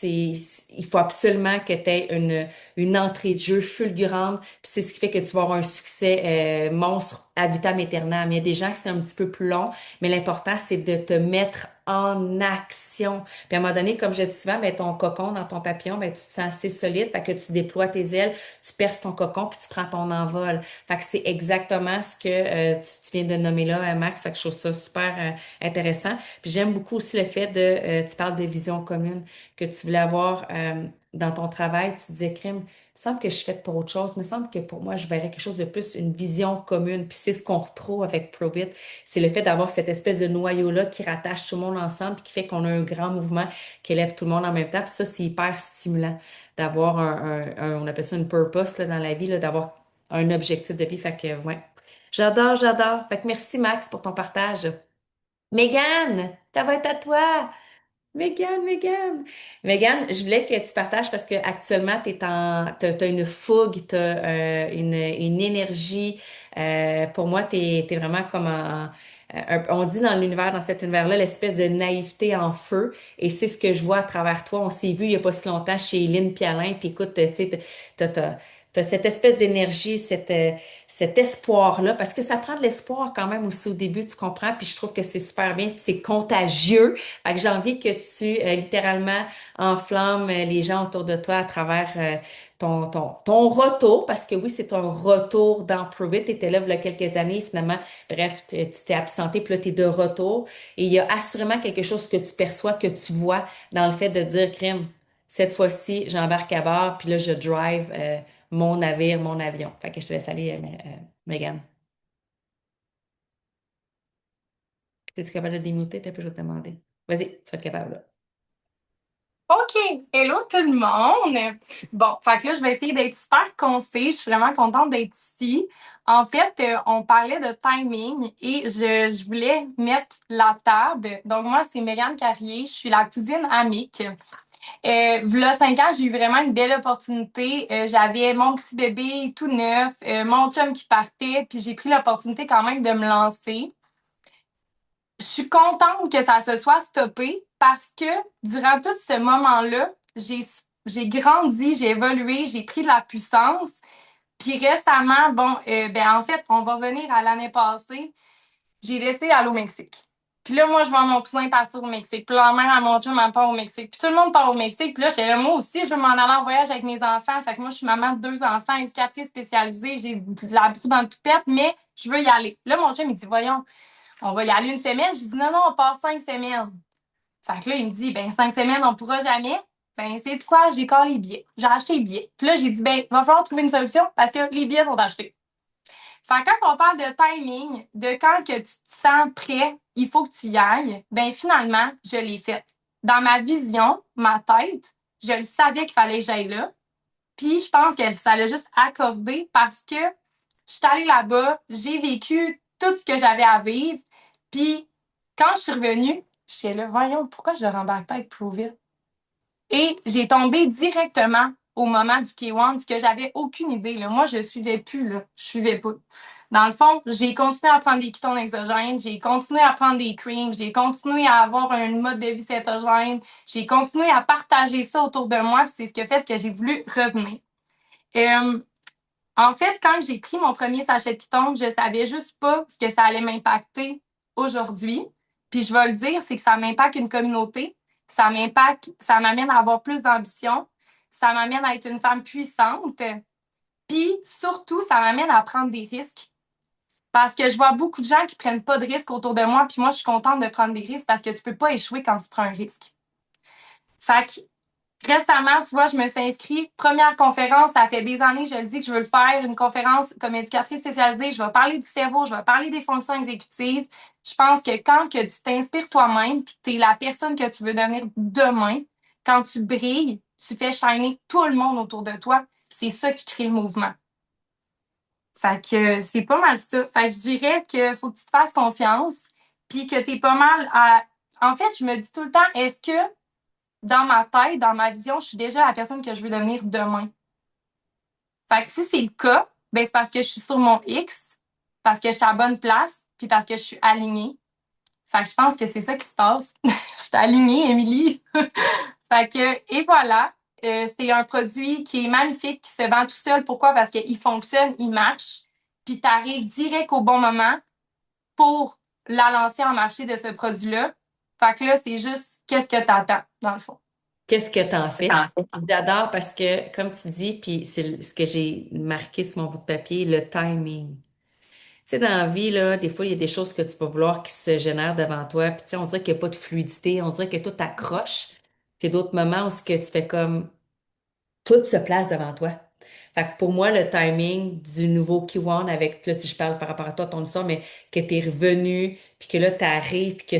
il faut absolument que tu aies une entrée de jeu fulgurante, puis c'est ce qui fait que tu vas avoir un succès monstre à vitam aeternam. Il y a des gens qui c'est un petit peu plus long, mais l'important, c'est de te mettre en action. Puis à un moment donné, comme je dis souvent, ben, ton cocon dans ton papillon, ben, tu te sens assez solide, fait que tu déploies tes ailes, tu perces ton cocon, puis tu prends ton envol. Fait que c'est exactement ce que tu viens de nommer là, Max. Fait que je trouve ça super intéressant. Puis j'aime beaucoup aussi le fait tu parles de vision commune, que tu voulais avoir dans ton travail. Tu te disais, crime, il me semble que je suis faite pour autre chose. Il me semble que pour moi, je verrais quelque chose de plus, une vision commune. Puis c'est ce qu'on retrouve avec Probit. C'est le fait d'avoir cette espèce de noyau-là qui rattache tout le monde ensemble, puis qui fait qu'on a un grand mouvement qui élève tout le monde en même temps. Puis ça, c'est hyper stimulant d'avoir on appelle ça une purpose là, dans la vie, là, d'avoir un objectif de vie. Fait que, ouais. J'adore, j'adore. Fait que merci, Max, pour ton partage. Mégane, ça va être à toi. Mégane, je voulais que tu partages parce que actuellement, t'as une fougue, t'as une énergie. Pour moi, t'es vraiment comme on dit dans l'univers, dans cet univers-là, l'espèce de naïveté en feu. Et c'est ce que je vois à travers toi. On s'est vu il y a pas si longtemps chez Lynn Pialin. Puis écoute, tu sais, t'as cette espèce d'énergie, cet espoir-là, parce que ça prend de l'espoir quand même aussi au début, tu comprends, puis je trouve que c'est super bien, puis c'est contagieux. Fait que j'ai envie que tu littéralement enflammes les gens autour de toi à travers ton retour, parce que oui, c'est un retour dans Prove It. Tu étais là il y a quelques années, finalement, bref, tu t'es absenté, puis là, tu es de retour. Et il y a assurément quelque chose que tu perçois, que tu vois dans le fait de dire, crime, cette fois-ci, j'embarque à bord, puis là, je drive mon navire, mon avion. Fait que je te laisse aller, Megan. Es-tu capable de démuter? T'as plus, je vais te demander. Vas-y, tu vas être capable, là. OK, hello tout le monde. Bon, fait que là, je vais essayer d'être super concis. Je suis vraiment contente d'être ici. En fait, on parlait de timing et je voulais mettre la table. Donc, moi, c'est Mégane Carrier. Je suis la cousine Amique. V'là 5 ans, j'ai eu vraiment une belle opportunité. J'avais mon petit bébé tout neuf, mon chum qui partait, puis j'ai pris l'opportunité quand même de me lancer. Je suis contente que ça se soit stoppé parce que durant tout ce moment-là, j'ai grandi, j'ai évolué, j'ai pris de la puissance. Puis récemment, bon, ben en fait, on va revenir à l'année passée. J'ai laissé aller au Mexique. Puis là, moi, je vois mon cousin partir au Mexique. Puis la mère à mon chum, elle part au Mexique. Puis tout le monde part au Mexique. Puis là, j'étais là, moi aussi, je veux m'en aller en voyage avec mes enfants. Fait que moi, je suis maman de 2 enfants, éducatrice spécialisée. J'ai de la boue dans le toupette, mais je veux y aller. Là, mon chum, il dit, voyons, on va y aller une semaine. Je dis, non, non, on part 5 semaines. Fait que là, il me dit, ben 5 semaines, on pourra jamais. ben, c'est quoi? J'ai collé les billets. J'ai acheté les billets. Puis là, j'ai dit, ben, va falloir trouver une solution parce que les billets sont achetés. Fait que quand on parle de timing, de quand que tu te sens prêt, il faut que tu y ailles, ben, finalement, je l'ai fait. Dans ma vision, ma tête, je le savais qu'il fallait que j'aille là. Puis je pense que ça l'a juste accordé parce que je suis allée là-bas, j'ai vécu tout ce que j'avais à vivre. Puis quand je suis revenue, j'étais là, voyons, pourquoi je rembarque pas trop vite? Et j'ai tombé directement au moment du K1, ce que j'avais aucune idée. Là. Moi, je suivais plus, là. Je suivais pas. Dans le fond, j'ai continué à prendre des ketones exogènes, j'ai continué à prendre des creams, j'ai continué à avoir un mode de vie cétogène, j'ai continué à partager ça autour de moi, puis c'est ce qui a fait que j'ai voulu revenir. Euh, En fait, quand j'ai pris mon premier sachet de ketone, je savais juste pas ce que ça allait m'impacter aujourd'hui. Puis je vais le dire, c'est que ça m'impacte une communauté, ça m'impacte, ça m'amène à avoir plus d'ambition, ça m'amène à être une femme puissante, puis surtout, ça m'amène à prendre des risques. Parce que je vois beaucoup de gens qui prennent pas de risques autour de moi, puis moi, je suis contente de prendre des risques parce que tu peux pas échouer quand tu prends un risque. Fait que récemment, tu vois, je me suis inscrite. Première conférence, ça fait des années, je le dis, que je veux le faire. Une conférence comme éducatrice spécialisée. Je vais parler du cerveau, je vais parler des fonctions exécutives. Je pense que quand que tu t'inspires toi-même, puis que tu es la personne que tu veux devenir demain, quand tu brilles, tu fais shiner tout le monde autour de toi. Puis c'est ça qui crée le mouvement. Fait que c'est pas mal ça. Fait que je dirais que faut que tu te fasses confiance, puis que tu es pas mal à... En fait, je me dis tout le temps, est-ce que dans ma tête, dans ma vision, je suis déjà la personne que je veux devenir demain. Fait que si c'est le cas, ben c'est parce que je suis sur mon X, parce que je suis à la bonne place, puis parce que je suis alignée. Fait que je pense que c'est ça qui se passe. Je suis alignée, Émilie. Fait que, et voilà. C'est un produit qui est magnifique, qui se vend tout seul. Pourquoi? Parce qu'il fonctionne, il marche, puis tu arrives direct au bon moment pour la lancer en marché de ce produit-là. Fait que là, c'est juste qu'est-ce que tu attends, dans le fond. Qu'est-ce que t'en fais? J'adore parce que, comme tu dis, puis c'est ce que j'ai marqué sur mon bout de papier, le timing. Tu sais, dans la vie, là, des fois, il y a des choses que tu vas vouloir qui se génèrent devant toi. Puis, tu sais, on dirait qu'il n'y a pas de fluidité. On dirait que tout accroche. Puis, d'autres moments où ce que tu fais comme tout se place devant toi. Fait que pour moi, le timing du nouveau Kiwan avec, là, je parle par rapport à toi, ton histoire, mais que tu es revenu, puis que là, tu arrives, puis que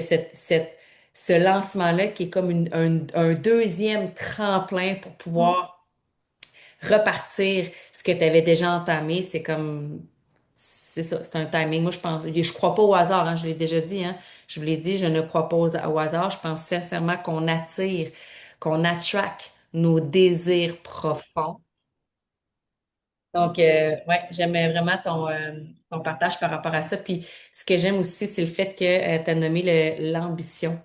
ce lancement-là qui est comme un deuxième tremplin pour pouvoir repartir ce que tu avais déjà entamé, c'est comme, c'est ça, c'est un timing. Moi, je crois pas au hasard, hein, je l'ai déjà dit, hein, je vous l'ai dit, je ne crois pas au hasard. Je pense sincèrement qu'on attire, qu'on attraque nos désirs profonds. Donc, ouais, j'aimais vraiment ton partage par rapport à ça. Puis, ce que j'aime aussi, c'est le fait que tu as nommé l'ambition.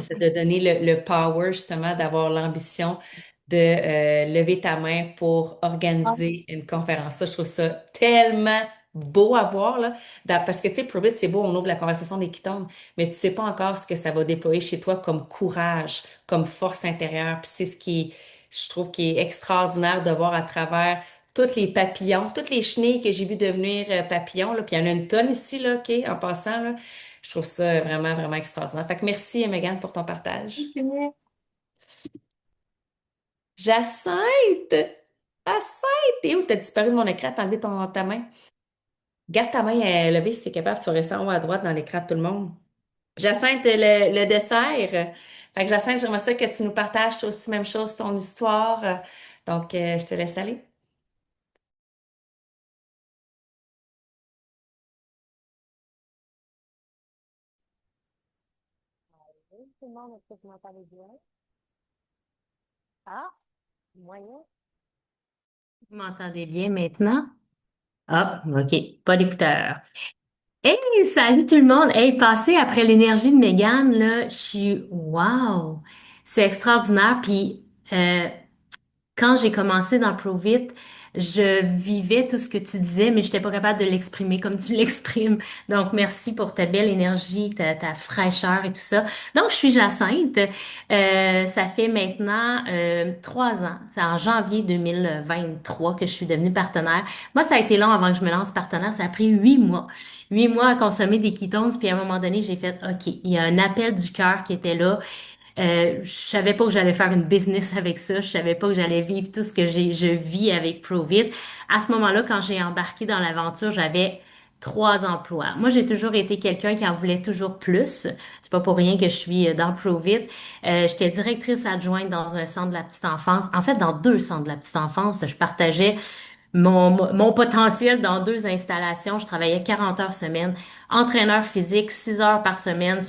C'est de donner le power, justement, d'avoir l'ambition de lever ta main pour organiser une conférence. Ça, je trouve ça tellement beau à voir, là. Parce que, tu sais, Probit, c'est beau, on ouvre la conversation des ketones, mais tu sais pas encore ce que ça va déployer chez toi comme courage, comme force intérieure. Puis c'est ce qui, je trouve, qui est extraordinaire de voir à travers tous les papillons, toutes les chenilles que j'ai vues devenir papillons, là. Puis il y en a une tonne ici, là, OK, en passant, là. Je trouve ça vraiment, vraiment extraordinaire. Fait que merci, Megan, pour ton partage. Jacinthe! Jacinthe! T'es où? T'as disparu de mon écran, t'as enlevé ta main. Garde ta main levée si t'es capable, tu vas rester en haut à droite dans l'écran de tout le monde. Jacinthe, le dessert. Fait que Jacinthe, j'aimerais ça que tu nous partages toi aussi même chose, ton histoire. Donc, je te laisse aller. Tout le monde, est-ce que vous m'entendez bien? Ah, moyen. Vous m'entendez bien maintenant? Hop, OK, pas d'écouteur. Hey, salut tout le monde! Hey, passer après l'énergie de Megan, là, je suis wow! C'est extraordinaire. Puis, quand j'ai commencé dans Prove It, je vivais tout ce que tu disais, mais je n'étais pas capable de l'exprimer comme tu l'exprimes. Donc, merci pour ta belle énergie, ta fraîcheur et tout ça. Donc, je suis Jacinthe. Ça fait maintenant 3 ans. C'est en janvier 2023 que je suis devenue partenaire. Moi, ça a été long avant que je me lance partenaire. Ça a pris 8 mois. 8 mois à consommer des ketones. Puis à un moment donné, j'ai fait, OK, il y a un appel du cœur qui était là. Je savais pas que j'allais faire une business avec ça. Je savais pas que j'allais vivre tout ce que je vis avec Provit. À ce moment-là, quand j'ai embarqué dans l'aventure, j'avais 3 emplois. Moi, j'ai toujours été quelqu'un qui en voulait toujours plus. C'est pas pour rien que je suis dans Provit. J'étais directrice adjointe dans un centre de la petite enfance. En fait, dans 2 centres de la petite enfance, je partageais mon potentiel dans 2 installations. Je travaillais 40 heures semaine, entraîneur physique, 6 heures par semaine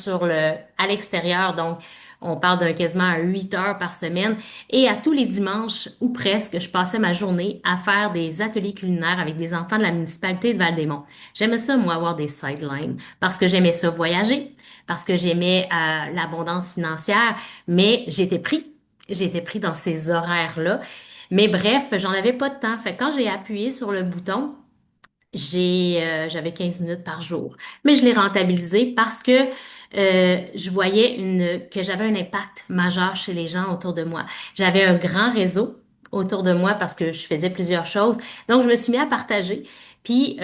à l'extérieur. Donc, on parle d'un quasiment à 8 heures par semaine. Et à tous les dimanches, ou presque, je passais ma journée à faire des ateliers culinaires avec des enfants de la municipalité de Val-des-Monts. J'aimais ça, moi, avoir des sidelines, parce que j'aimais ça voyager, parce que j'aimais l'abondance financière, mais j'étais pris dans ces horaires-là. Mais bref, j'en avais pas de temps. Fait que quand j'ai appuyé sur le bouton, j'avais 15 minutes par jour. Mais je l'ai rentabilisé parce que je voyais que j'avais un impact majeur chez les gens autour de moi. J'avais un grand réseau autour de moi parce que je faisais plusieurs choses. Donc, je me suis mis à partager. Puis,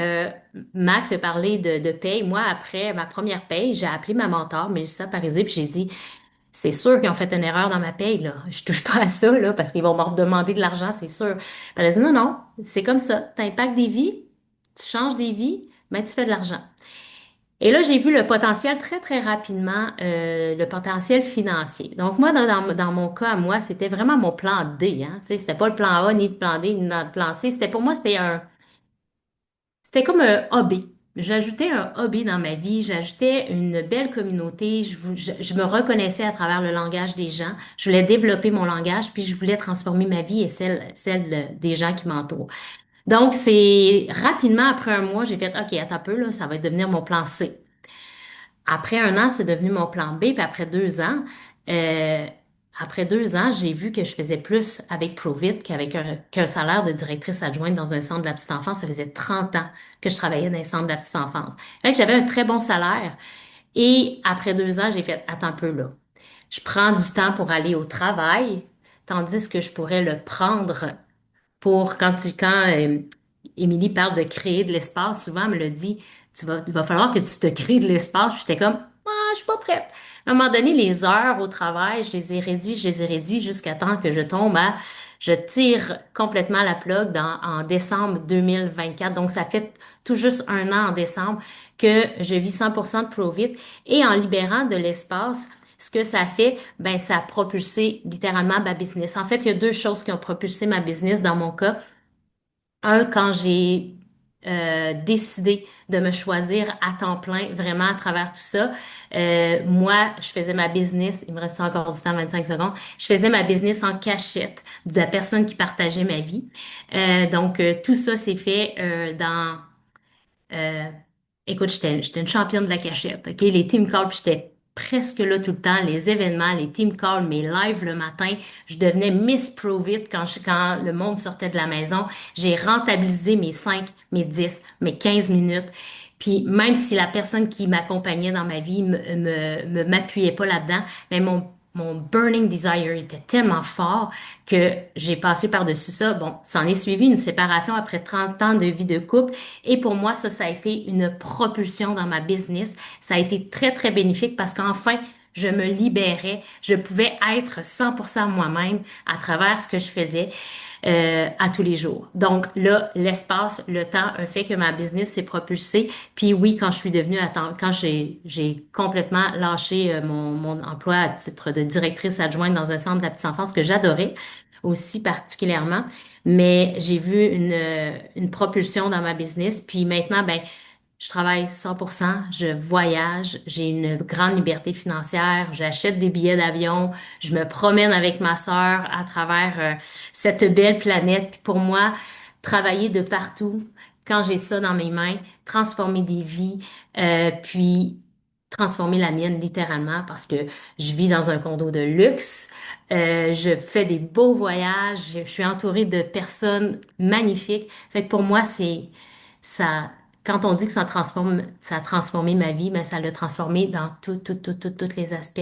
Max a parlé de paye. Moi, après ma première paye, j'ai appelé ma mentor, Mélissa Parisé, puis j'ai dit, c'est sûr qu'ils ont fait une erreur dans ma paye, là. Je touche pas à ça, là, parce qu'ils vont me redemander de l'argent, c'est sûr. Puis elle a dit, non, non, c'est comme ça. Tu impactes des vies, tu changes des vies, ben, tu fais de l'argent. Et là, j'ai vu le potentiel très, très rapidement, le potentiel financier. Donc, moi, dans mon cas, moi, c'était vraiment mon plan D, hein. Tu sais, c'était pas le plan A, ni le plan D, ni le plan C. Pour moi, c'était comme un hobby. J'ajoutais un hobby dans ma vie, j'ajoutais une belle communauté, je me reconnaissais à travers le langage des gens, je voulais développer mon langage, puis je voulais transformer ma vie et celle des gens qui m'entourent. Donc, c'est rapidement, après un mois, j'ai fait, OK, attends un peu, là, ça va devenir mon plan C. Après un an, c'est devenu mon plan B, puis euh, après 2 ans, j'ai vu que je faisais plus avec Provit qu'un salaire de directrice adjointe dans un centre de la petite enfance. Ça faisait 30 ans que je travaillais dans un centre de la petite enfance. Fait que j'avais un très bon salaire. Et après 2 ans, j'ai fait, attends un peu là. Je prends du temps pour aller au travail, tandis que je pourrais le prendre pour quand Émilie parle de créer de l'espace, souvent elle me le dit, il va falloir que tu te crées de l'espace. Puis j'étais comme, ah, je suis pas prête. À un moment donné, les heures au travail, je les ai réduits jusqu'à temps que je tire complètement la plug en décembre 2024. Donc, ça fait tout juste un an en décembre que je vis 100% de Provit. Et en libérant de l'espace, ce que ça fait, ben, ça a propulsé littéralement ma business. En fait, il y a 2 choses qui ont propulsé ma business dans mon cas. Un, quand j'ai décidé de me choisir à temps plein, vraiment à travers tout ça, moi, je faisais ma business, il me reste encore du temps, 25 secondes, je faisais ma business en cachette de la personne qui partageait ma vie. Donc, tout ça s'est fait euh, écoute, j'étais une championne de la cachette, OK? Les team calls, puis j'étais presque là tout le temps. Les événements, les team calls, mes lives le matin. Je devenais Miss Provit quand le monde sortait de la maison. J'ai rentabilisé mes 5, mes 10, mes 15 minutes. Puis même si la personne qui m'accompagnait dans ma vie m'appuyait pas là-dedans, mais mon burning desire était tellement fort que j'ai passé par-dessus ça. Bon, ça en est suivi une séparation après 30 ans de vie de couple. Et pour moi, ça a été une propulsion dans ma business. Ça a été très, très bénéfique parce qu'enfin, je me libérais. Je pouvais être 100% moi-même à travers ce que je faisais à tous les jours. Donc là, l'espace, le temps a fait que ma business s'est propulsée. Puis oui, quand je suis devenue à temps, quand j'ai complètement lâché mon emploi à titre de directrice adjointe dans un centre de la petite enfance que j'adorais aussi particulièrement, mais j'ai vu une propulsion dans ma business. Puis maintenant, ben, je travaille 100%, je voyage, j'ai une grande liberté financière, j'achète des billets d'avion, je me promène avec ma sœur à travers cette belle planète. Puis pour moi, travailler de partout, quand j'ai ça dans mes mains, transformer des vies, puis transformer la mienne littéralement parce que je vis dans un condo de luxe, je fais des beaux voyages, je suis entourée de personnes magnifiques. Fait que pour moi, ça. Quand on dit que ça a transformé ma vie, ben ça l'a transformé dans tous les aspects.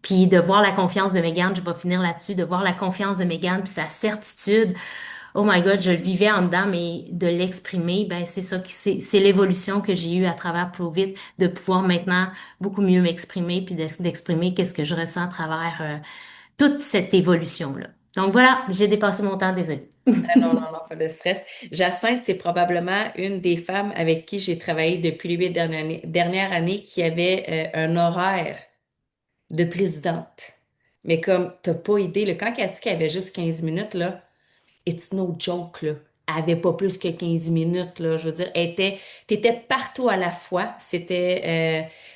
Puis de voir la confiance de Megan, je vais finir là-dessus, de voir la confiance de Megan, puis sa certitude. oh my God, je le vivais en dedans, mais de l'exprimer, ben c'est ça, c'est l'évolution que j'ai eue à travers Prove It, de pouvoir maintenant beaucoup mieux m'exprimer, puis d'exprimer qu'est-ce que je ressens à travers toute cette évolution-là. Donc voilà, j'ai dépassé mon temps, désolée. Ah non, non, non, pas de stress. Jacinthe, c'est probablement une des femmes avec qui j'ai travaillé depuis les 8 dernières années qui avait un horaire de présidente. Mais comme, t'as pas idée, là, quand elle a dit qu'elle avait juste 15 minutes, là, it's no joke, là. Elle avait pas plus que 15 minutes, là. Je veux dire, t'étais partout à la fois.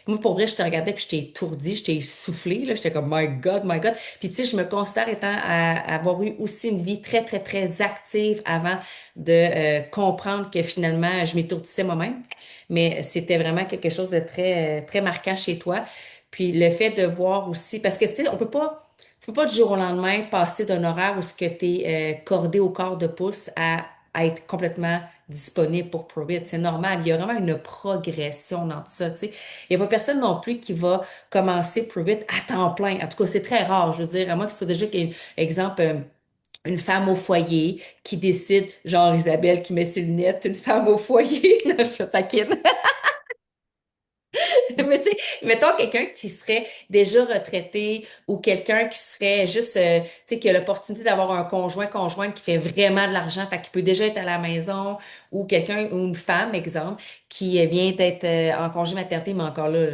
Moi, pour vrai, je te regardais puis j'étais étourdie, j'étais essoufflée, là. J'étais comme, my God, my God. Puis, tu sais, je me considère avoir eu aussi une vie très, très, très active avant de comprendre que finalement, je m'étourdissais moi-même. Mais c'était vraiment quelque chose de très, très marquant chez toi. Puis, le fait de voir aussi, parce que, tu sais, tu peux pas du jour au lendemain passer d'un horaire où ce que tu es cordé au corps de pouce à être complètement disponible pour Probit. C'est normal. Il y a vraiment une progression dans tout ça, tu sais. Il n'y a pas personne non plus qui va commencer Probit à temps plein. En tout cas, c'est très rare. Je veux dire, à moi que ce soit déjà, exemple, une femme au foyer qui décide, genre Isabelle qui met ses lunettes, une femme au foyer. Non, je te taquine. Mais tu sais, mettons quelqu'un qui serait déjà retraité ou quelqu'un qui serait juste, tu sais, qui a l'opportunité d'avoir un conjointe qui fait vraiment de l'argent, fait qu'il peut déjà être à la maison, ou quelqu'un, ou une femme, exemple, qui vient d'être en congé maternité, mais encore là,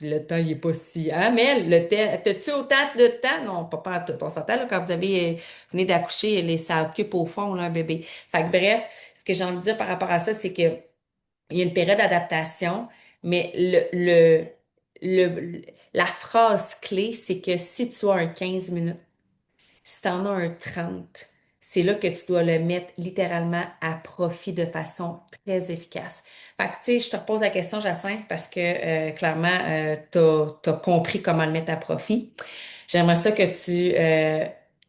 le temps, il est pas si... Hein, mais le temps, t'as-tu autant de temps? Non, pas tout. On s'entend, là, quand venez d'accoucher, ça occupe au fond, là, un bébé. Fait que bref, ce que j'ai envie de dire par rapport à ça, c'est que il y a une période d'adaptation, mais la phrase clé, c'est que si tu as un 15 minutes, si tu en as un 30, c'est là que tu dois le mettre littéralement à profit de façon très efficace. Fait que, tu sais, je te repose la question, Jacinthe, parce que clairement, tu as compris comment le mettre à profit. J'aimerais ça que tu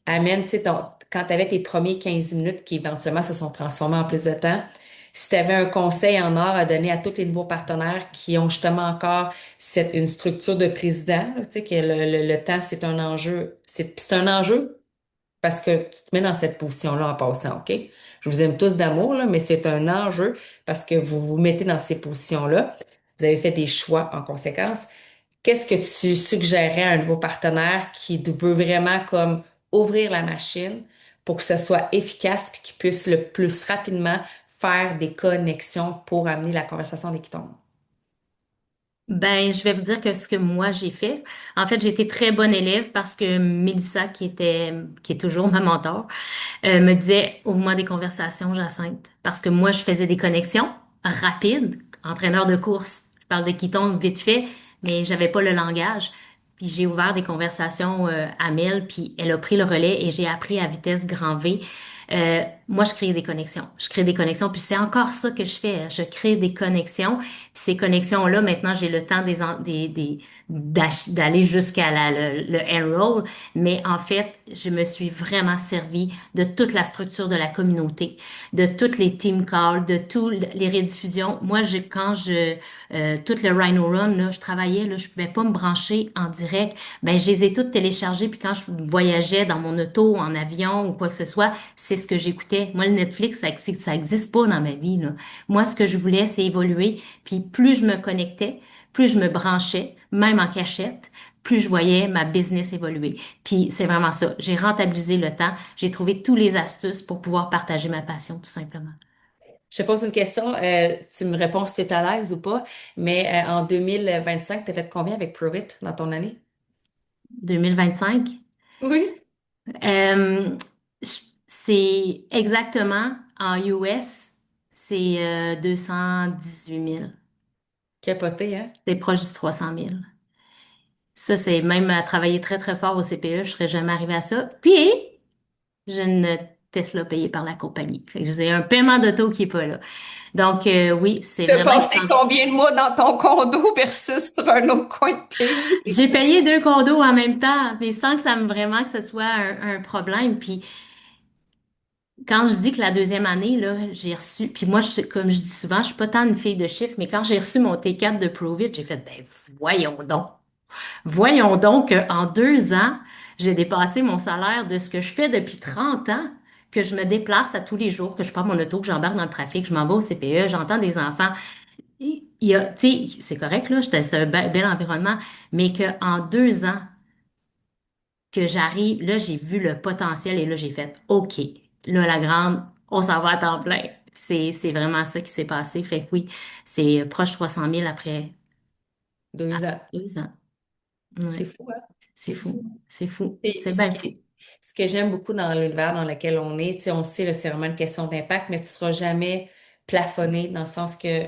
amènes, tu sais, quand tu avais tes premiers 15 minutes qui éventuellement se sont transformés en plus de temps, si tu avais un conseil en or à donner à tous les nouveaux partenaires qui ont justement encore une structure de président, là, tu sais, que le temps, c'est un enjeu. C'est un enjeu parce que tu te mets dans cette position-là en passant, OK? Je vous aime tous d'amour, là, mais c'est un enjeu parce que vous vous mettez dans ces positions-là. Vous avez fait des choix en conséquence. Qu'est-ce que tu suggérerais à un nouveau partenaire qui veut vraiment comme ouvrir la machine pour que ce soit efficace et qu'il puisse le plus rapidement faire des connexions pour amener la conversation dès qu'il tombe? Ben, je vais vous dire que ce que moi j'ai fait. En fait, j'ai été très bonne élève parce que Mélissa, qui est toujours ma mentor, me disait, ouvre-moi des conversations, Jacinthe. Parce que moi, je faisais des connexions rapides, entraîneur de course. Je parle de Kyton vite fait, mais j'avais pas le langage. Puis j'ai ouvert des conversations à Mel, puis elle a pris le relais et j'ai appris à vitesse grand V. Moi, je crée des connexions. Je crée des connexions, puis c'est encore ça que je fais. Je crée des connexions. Puis ces connexions-là, maintenant, j'ai le temps d'aller jusqu'à le enroll. Mais en fait, je me suis vraiment servi de toute la structure de la communauté, de toutes les team calls, de toutes les rediffusions. Moi, tout le Rhino Run, là, je travaillais, là, je pouvais pas me brancher en direct. Ben, je les ai toutes téléchargées, puis quand je voyageais dans mon auto, en avion ou quoi que ce soit, c'est ce que j'écoutais. Moi, le Netflix, ça existe pas dans ma vie, là. Moi, ce que je voulais, c'est évoluer. Puis plus je me connectais, plus je me branchais, même en cachette, plus je voyais ma business évoluer. Puis c'est vraiment ça. J'ai rentabilisé le temps. J'ai trouvé tous les astuces pour pouvoir partager ma passion, tout simplement. Je te pose une question, tu me réponds si tu es à l'aise ou pas, mais en 2025, tu as fait combien avec Provit dans ton année? 2025. Oui. Euh, c'est exactement en US, c'est 218 000. Capoté, hein? C'est proche du 300 000. Ça, c'est même à travailler très, très fort au CPE, je serais jamais arrivée à ça. Puis, j'ai une Tesla payée par la compagnie. Fait que j'ai un paiement d'auto qui est pas là. Donc, oui, c'est T'as vraiment passé excitant. combien de mois dans ton condo versus sur un autre coin de pays? J'ai payé deux condos en même temps, mais sans que ça me vraiment que ce soit un problème. Puis, quand je dis que la deuxième année, là, j'ai reçu, puis moi, comme je dis souvent, je suis pas tant une fille de chiffres, mais quand j'ai reçu mon T4 de Provit, j'ai fait, ben, voyons donc. Voyons donc qu'en 2 ans, j'ai dépassé mon salaire de ce que je fais depuis 30 ans, que je me déplace à tous les jours, que je prends mon auto, que j'embarque dans le trafic, je m'en vais au CPE, j'entends des enfants. Il y a, tu sais, c'est correct, là, c'est un bel environnement, mais qu'en 2 ans que j'arrive, là, j'ai vu le potentiel et là, j'ai fait OK. Là, la grande, on s'en va à temps plein. C'est vraiment ça qui s'est passé. Fait que oui, c'est proche 300 000 Deux après ans. 2 ans. C'est Ouais, fou, hein? c'est C'est fou. fou. C'est fou. Et C'est bien fou. ce que j'aime beaucoup dans l'univers dans lequel on est, tu sais, on sait, là, c'est vraiment une question d'impact, mais tu seras jamais plafonné dans le sens que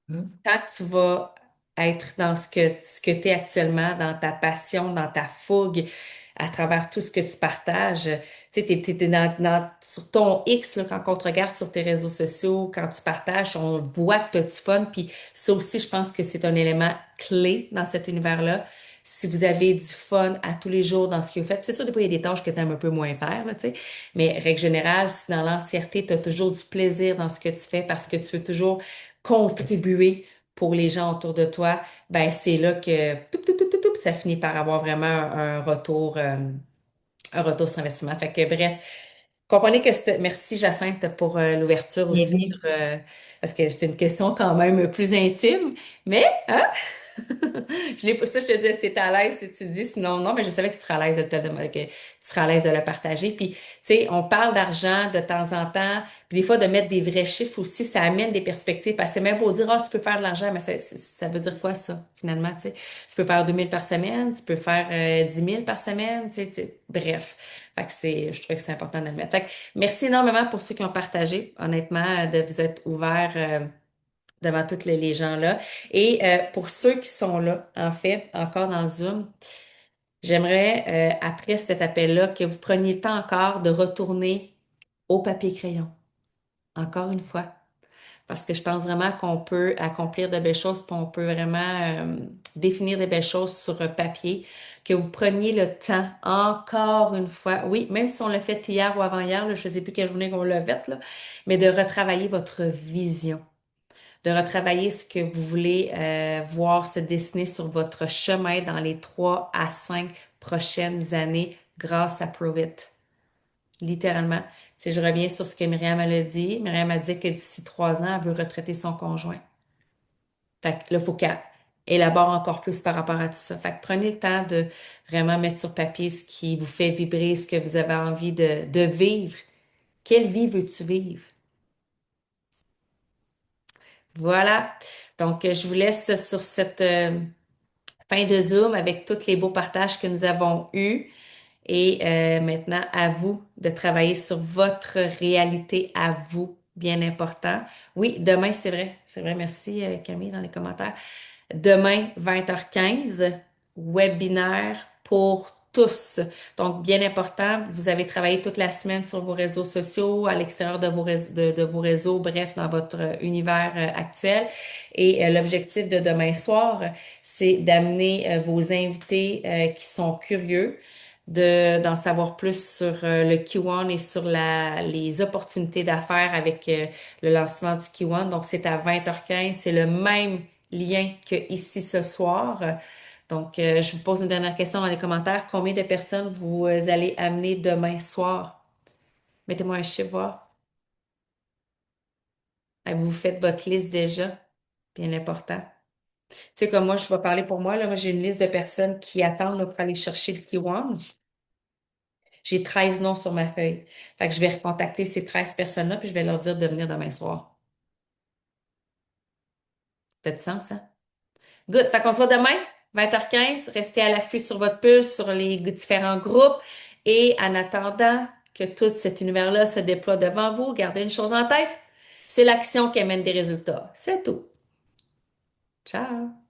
Hum. tant que tu vas être dans ce que tu es actuellement, dans ta passion, dans ta fougue, à travers tout ce que tu partages, tu sais, t'es sur ton X, là, quand on te regarde sur tes réseaux sociaux, quand tu partages, on voit que tu as du fun, puis ça aussi, je pense que c'est un élément clé dans cet univers-là. Si vous avez du fun à tous les jours dans ce que vous faites, c'est sûr, des fois, il y a des tâches que tu aimes un peu moins faire, là, tu sais, mais règle générale, si dans l'entièreté, tu as toujours du plaisir dans ce que tu fais parce que tu veux toujours contribuer pour les gens autour de toi, ben c'est là que ça finit par avoir vraiment un retour sur investissement. Fait que bref, comprenez que merci Jacinthe pour l'ouverture aussi Bienvenue. parce que c'est une question quand même plus intime, mais hein, je l'ai, ça, je te dis, si t'es à l'aise, si tu dis, sinon, non, mais je savais que tu serais à l'aise que tu serais à l'aise de le partager. Puis, tu sais, on parle d'argent de temps en temps, puis des fois, de mettre des vrais chiffres aussi, ça amène des perspectives. Parce que c'est même beau dire, ah, tu peux faire de l'argent, mais ça veut dire quoi, ça, finalement, tu sais? Tu peux faire 2 000 par semaine, tu peux faire 10 000 par semaine, bref. Fait que je trouvais que c'est important de le mettre. Fait que merci énormément pour ceux qui ont partagé, honnêtement, de vous être ouverts. Devant toutes les gens-là. Et pour ceux qui sont là, en fait, encore dans le Zoom, j'aimerais, après cet appel-là, que vous preniez le temps encore de retourner au papier-crayon. Encore une fois. Parce que je pense vraiment qu'on peut accomplir de belles choses, puis on peut vraiment définir des belles choses sur un papier. Que vous preniez le temps, encore une fois, oui, même si on l'a fait hier ou avant-hier, là, je ne sais plus quelle journée qu'on l'a fait, là, mais de retravailler votre vision, de retravailler ce que vous voulez voir se dessiner sur votre chemin dans les 3 à 5 prochaines années grâce à Prove It. Littéralement. Si je reviens sur ce que Myriam a dit, Myriam a dit que d'ici 3 ans, elle veut retraiter son conjoint. Fait que là, il faut qu'elle élabore encore plus par rapport à tout ça. Fait que prenez le temps de vraiment mettre sur papier ce qui vous fait vibrer, ce que vous avez envie de vivre. Quelle vie veux-tu vivre? Voilà. Donc, je vous laisse sur cette fin de Zoom avec tous les beaux partages que nous avons eus. Et maintenant, à vous de travailler sur votre réalité à vous, bien important. Oui, demain, c'est vrai, merci Camille dans les commentaires. Demain, 20h15, webinaire pour tous. Donc, bien important, vous avez travaillé toute la semaine sur vos réseaux sociaux, à l'extérieur de vos réseaux, bref, dans votre univers actuel. Et l'objectif de demain soir, c'est d'amener vos invités qui sont curieux d'en savoir plus sur le Q1 et sur les opportunités d'affaires avec le lancement du Q1. Donc, c'est à 20h15. C'est le même lien que ici ce soir. Donc, je vous pose une dernière question dans les commentaires. Combien de personnes vous allez amener demain soir? Mettez-moi un chiffre, voir. Vous faites votre liste déjà. Bien important. Tu sais, comme moi, je vais parler pour moi. Là, moi, j'ai une liste de personnes qui attendent là, pour aller chercher le Q1. J'ai 13 noms sur ma feuille. Fait que je vais recontacter ces 13 personnes-là, puis je vais leur dire de venir demain soir. Ça fait du sens, ça? Good. Fait qu'on se voit demain, 20h15. Restez à l'affût sur votre puce, sur les différents groupes. Et en attendant que tout cet univers-là se déploie devant vous, gardez une chose en tête, c'est l'action qui amène des résultats. C'est tout. Ciao!